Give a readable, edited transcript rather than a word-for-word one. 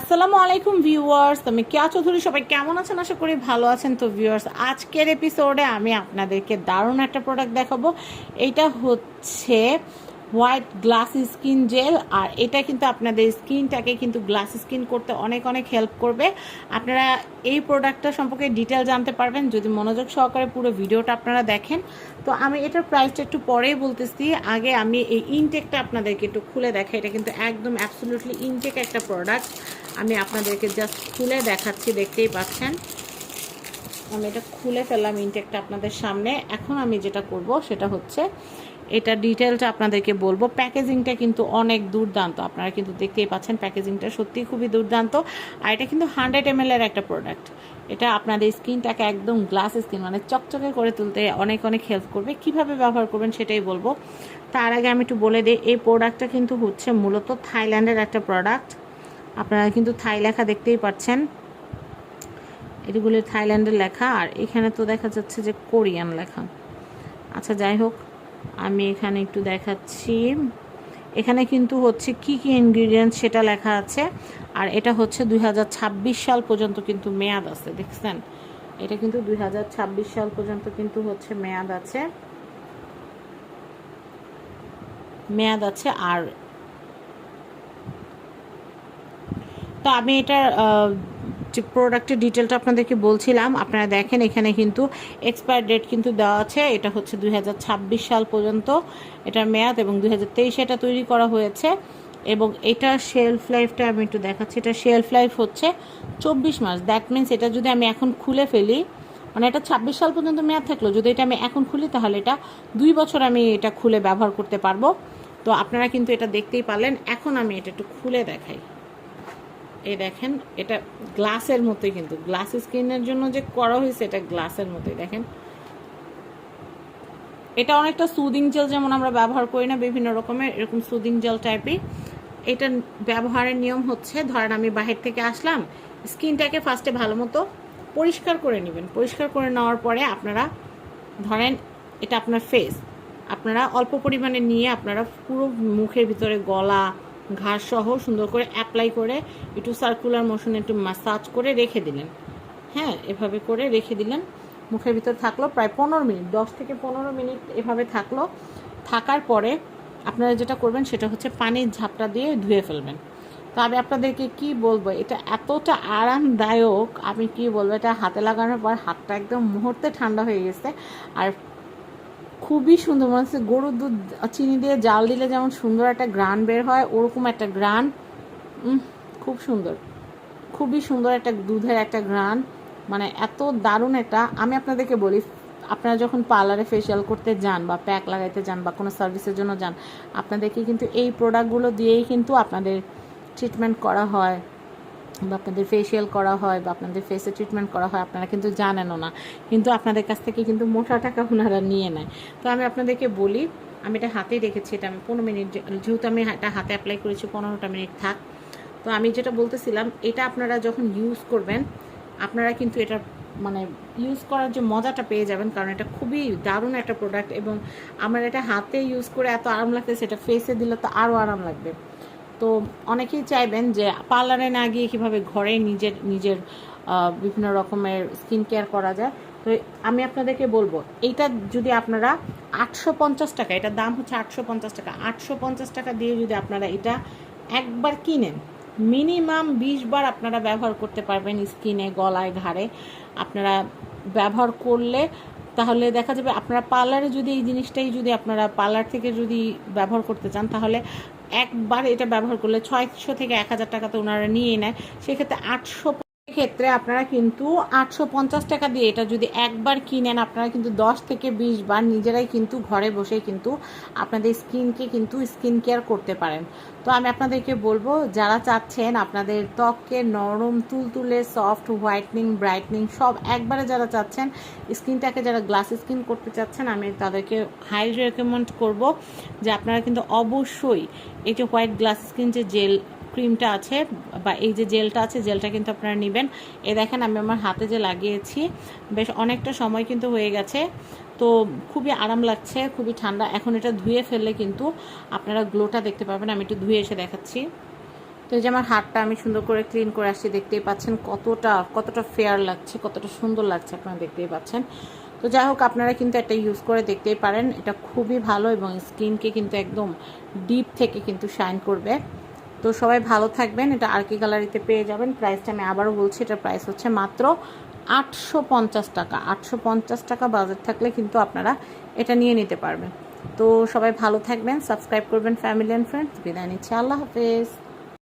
আসসালামু আলাইকুম ভিউয়ার্স, আমি কেয়া চৌধুরী। সবাই কেমন আছেন? আশা করি ভালো আছেন। তো ভিউয়ার্স, আজকের এপিসোডে আমি আপনাদেরকে দারুণ একটা প্রোডাক্ট দেখাবো। এটা হচ্ছে হোয়াইট গ্লাস স্কিন জেল, আর এটা কিন্তু আপনাদের স্কিনটাকে কিন্তু গ্লাস স্কিন করতে অনেক অনেক হেল্প করবে। আপনারা এই প্রোডাক্টটা সম্পর্কে ডিটেল জানতে পারবেন যদি মনোযোগ সহকারে পুরো ভিডিওটা আপনারা দেখেন। তো আমি এটার প্রাইসটা একটু পরেই বলতেছি, আগে আমি এই ইনটেকটা আপনাদেরকে একটু খুলে দেখাই। এটা কিন্তু একদম অ্যাবসলিউটলি ইনটেক একটা প্রোডাক্ট। আমি আপনাদেরকে জাস্ট খুলে দেখাচ্ছি, দেখতেই পাচ্ছেন। আমি এটা খুলে ফেললাম ইনটেকটা আপনাদের সামনে। এখন আমি যেটা করব সেটা হচ্ছে এটা ডিটেলটা আপনাদেরকে বলবো। প্যাকেজিংটা কিন্তু অনেক দুর্দান্ত, আপনারা কিন্তু দেখতেই পাচ্ছেন প্যাকেজিংটা সত্যিই খুবই দুর্দান্ত। আর এটা কিন্তু 100 ml এর একটা প্রোডাক্ট। এটা আপনাদের স্কিনটাকে একদম গ্লাস স্কিন মানে চকচকে করে তুলতে অনেক অনেক হেল্প করবে। কিভাবে ব্যবহার করবেন সেটাই বলবো। তার আগে আমি একটু বলে দিই, এই প্রোডাক্টটা কিন্তু হচ্ছে মূলত থাইল্যান্ডের একটা প্রোডাক্ট। আপনারা কিন্তু থাই লেখা দেখতেই পাচ্ছেন, এগুলো থাইল্যান্ডের লেখা। আর এখানে তো দেখা যাচ্ছে যে কোরিয়ান লেখা। আচ্ছা, যাই হোক, আমি এখানে একটু দেখাচ্ছি। এখানে কিন্তু হচ্ছে কি কি ইনগ্রিডিয়েন্টস সেটা লেখা আছে। আর এটা হচ্ছে 2026 সাল পর্যন্ত কিন্তু মেয়াদ আছে, দেখছেন? এটা কিন্তু 2026 সাল পর্যন্ত কিন্তু হচ্ছে মেয়াদ আছে। আর তো আমি এটার যে প্রোডাক্টের ডিটেলটা আপনাদেরকে বলছিলাম, আপনারা দেখেন এখানে কিন্তু এক্সপায়ার ডেট কিন্তু দেওয়া আছে। এটা হচ্ছে 2026 সাল পর্যন্ত এটার মেয়াদ, এবং 2023 এটা তৈরি করা হয়েছে। এবং এটার শেলফ লাইফটা আমি একটু দেখাচ্ছি। এটা শেলফ লাইফ হচ্ছে 24 মাস। দ্যাট মিনস এটা যদি আমি এখন খুলে ফেলি, মানে এটা 26 সাল পর্যন্ত মেয়াদ থাকলো, যদি এটা আমি এখন খুলি তাহলে এটা 2 বছর আমি এটা খুলে ব্যবহার করতে পারবো। তো আপনারা কিন্তু এটা দেখতেই পারলেন। এখন আমি এটা একটু খুলে দেখাই। এই দেখেন, এটা গ্লাসের মতোই, কিন্তু গ্লাস স্কিনের জন্য যে করা হয়েছে এটা গ্লাসের মতোই। দেখেন, এটা অনেকটা সুদিং জেল যেমন আমরা ব্যবহার করি না বিভিন্ন রকমের, এরকম সুদিং জেল টাইপই। এটা ব্যবহারের নিয়ম হচ্ছে, ধরেন আমি বাহির থেকে আসলাম, স্কিনটাকে ফার্স্টে ভালো মতো পরিষ্কার করে নেবেন। পরিষ্কার করে নেওয়ার পরে আপনারা ধরেন এটা আপনার ফেস, আপনারা অল্প পরিমাণে নিয়ে আপনারা পুরো মুখের ভিতরে গলা ঘাস সহ সুন্দর করে অ্যাপ্লাই করে একটু সার্কুলার মোশনে একটু ম্যাসাজ করে রেখে দিলেন। হ্যাঁ, এভাবে করে রেখে দিলেন। মুখের ভিতর থাকলো প্রায় 15 মিনিট, 10 থেকে 15 মিনিট এভাবে থাকলো। থাকার পরে আপনারা যেটা করবেন সেটা হচ্ছে পানির ঝাপটা দিয়ে ধুয়ে ফেলবেন। তো আমি আপনাদেরকে কি বলবো, এটা এতটা আরামদায়ক, আমি কি বলবো, এটা হাতে লাগানোর পর হাতটা একদম মুহূর্তে ঠান্ডা হয়ে গেছে। আর খুবই সুন্দর, মনে হচ্ছে গরুর দুধ চিনি দিয়ে জাল দিলে যেমন সুন্দর একটা গ্রান বের হয়, ওরকম একটা গ্রান। খুব সুন্দর, খুবই সুন্দর একটা দুধের একটা গ্রান, মানে এত দারুণ একটা। আমি আপনাদেরকে বলি, আপনারা যখন পার্লারে ফেশিয়াল করতে যান বা প্যাক লাগাইতে যান বা কোনো সার্ভিসের জন্য যান, আপনাদেরকে কিন্তু এই প্রোডাক্টগুলো দিয়েই কিন্তু আপনাদের ট্রিটমেন্ট করা হয় বা আপনাদের ফেশিয়াল করা হয় বা আপনাদের ফেসে ট্রিটমেন্ট করা হয়। আপনারা কিন্তু জানেনও না, কিন্তু আপনাদের কাছ থেকে কিন্তু মোটা টাকা ওনারা নিয়ে নেয়। তো আমি আপনাদেরকে বলি, আমি এটা হাতেই রেখেছি। এটা আমি 15 মিনিট, যেহেতু আমি এটা হাতে অ্যাপ্লাই করেছি, 15টা মিনিট থাক। তো আমি যেটা বলতেছিলাম, এটা আপনারা যখন ইউজ করবেন আপনারা কিন্তু এটা মানে ইউজ করার যে মজাটা পেয়ে যাবেন, কারণ এটা খুবই দারুণ একটা প্রোডাক্ট। এবং আমার এটা হাতে ইউজ করে এত আরাম লাগতেছে, এটা ফেসে দিলে তো আরও আরাম লাগবে। তো অনেকেই চাইবেন যে পার্লারে না গিয়ে কীভাবে ঘরে নিজের নিজের বিভিন্ন রকমের স্কিন কেয়ার করা যায়। তো আমি আপনাদেরকে বলবো, এইটা যদি আপনারা 850 টাকা, এটার দাম হচ্ছে 850 টাকা, 850 টাকা দিয়ে যদি আপনারা এটা একবার কিনেন, মিনিমাম 20 বার আপনারা ব্যবহার করতে পারবেন স্কিনে, গলায়, ঘাড়ে। আপনারা ব্যবহার করলে তাহলে দেখা যাবে আপনারা পার্লারে যদি এই জিনিসটাই যদি আপনারা পার্লার থেকে যদি ব্যবহার করতে চান, তাহলে একবার এটা ব্যবহার করলে 600 থেকে 1000 টাকা তো ওনারা নিয়ে নেয়। সেক্ষেত্রে 800 ক্ষেত্রে আপনারা কিন্তু 850 টাকা দিয়ে এটা যদি একবার কিনেন, আপনারা কিন্তু 10 থেকে 20 বার নিজেরাই কিন্তু ঘরে বসে কিন্তু আপনাদের স্কিনকে কিন্তু স্কিন কেয়ার করতে পারেন। তো আমি আপনাদেরকে বলবো, যারা চাচ্ছেন আপনাদের ত্বককে নরম তুলতুলে সফট হোয়াইটনিং ব্রাইটনিং সব একবারে, যারা চাচ্ছেন স্কিনটাকে, যারা গ্লাস স্কিন করতে চাচ্ছেন, আমি তাদেরকে হাইলি রেকমেন্ড করব যে আপনারা কিন্তু অবশ্যই এই যে হোয়াইট গ্লাস স্কিন যে জেল ক্রিমটা আছে বা এই যে জেলটা আছে, জেলটা কিন্তু আপনারা নেবেন। এই দেখেন, আমি আমার হাতে যে লাগিয়েছি বেশ অনেকটা সময় কিন্তু হয়ে গেছে। তো খুবই আরাম লাগছে, খুবই ঠান্ডা। এখন এটা ধুয়ে ফেললে কিন্তু আপনারা গ্লোটা দেখতে পাবেন। আমি একটু ধুয়ে এসে দেখাচ্ছি। তো এই যে আমার হাতটা আমি সুন্দর করে ক্লিন করে আসছি, দেখতেই পাচ্ছেন কতটা ফেয়ার লাগছে, কতটা সুন্দর লাগছে, আপনারা দেখতেই পাচ্ছেন। তো যাই হোক, আপনারা কিন্তু এটা ইউজ করে দেখতেই পারেন, এটা খুবই ভালো এবং স্কিনকে কিন্তু একদম ডিপ থেকে কিন্তু শাইন করবে। তো সবাই ভালো থাকবেন। এটা আর কে গ্যালারিতে পেয়ে যাবেন। প্রাইসটা আমি আবারও বলছি, এটার প্রাইস হচ্ছে মাত্র 850 টাকা। 850 টাকা বাজেট থাকলে কিন্তু আপনারা এটা নিয়ে নিতে পারবেন। তো সবাই ভালো থাকবেন, সাবস্ক্রাইব করবেন ফ্যামিলি অ্যান্ড ফ্রেন্ডস। বিদায় নিচ্ছি, আল্লাহ হাফেজ।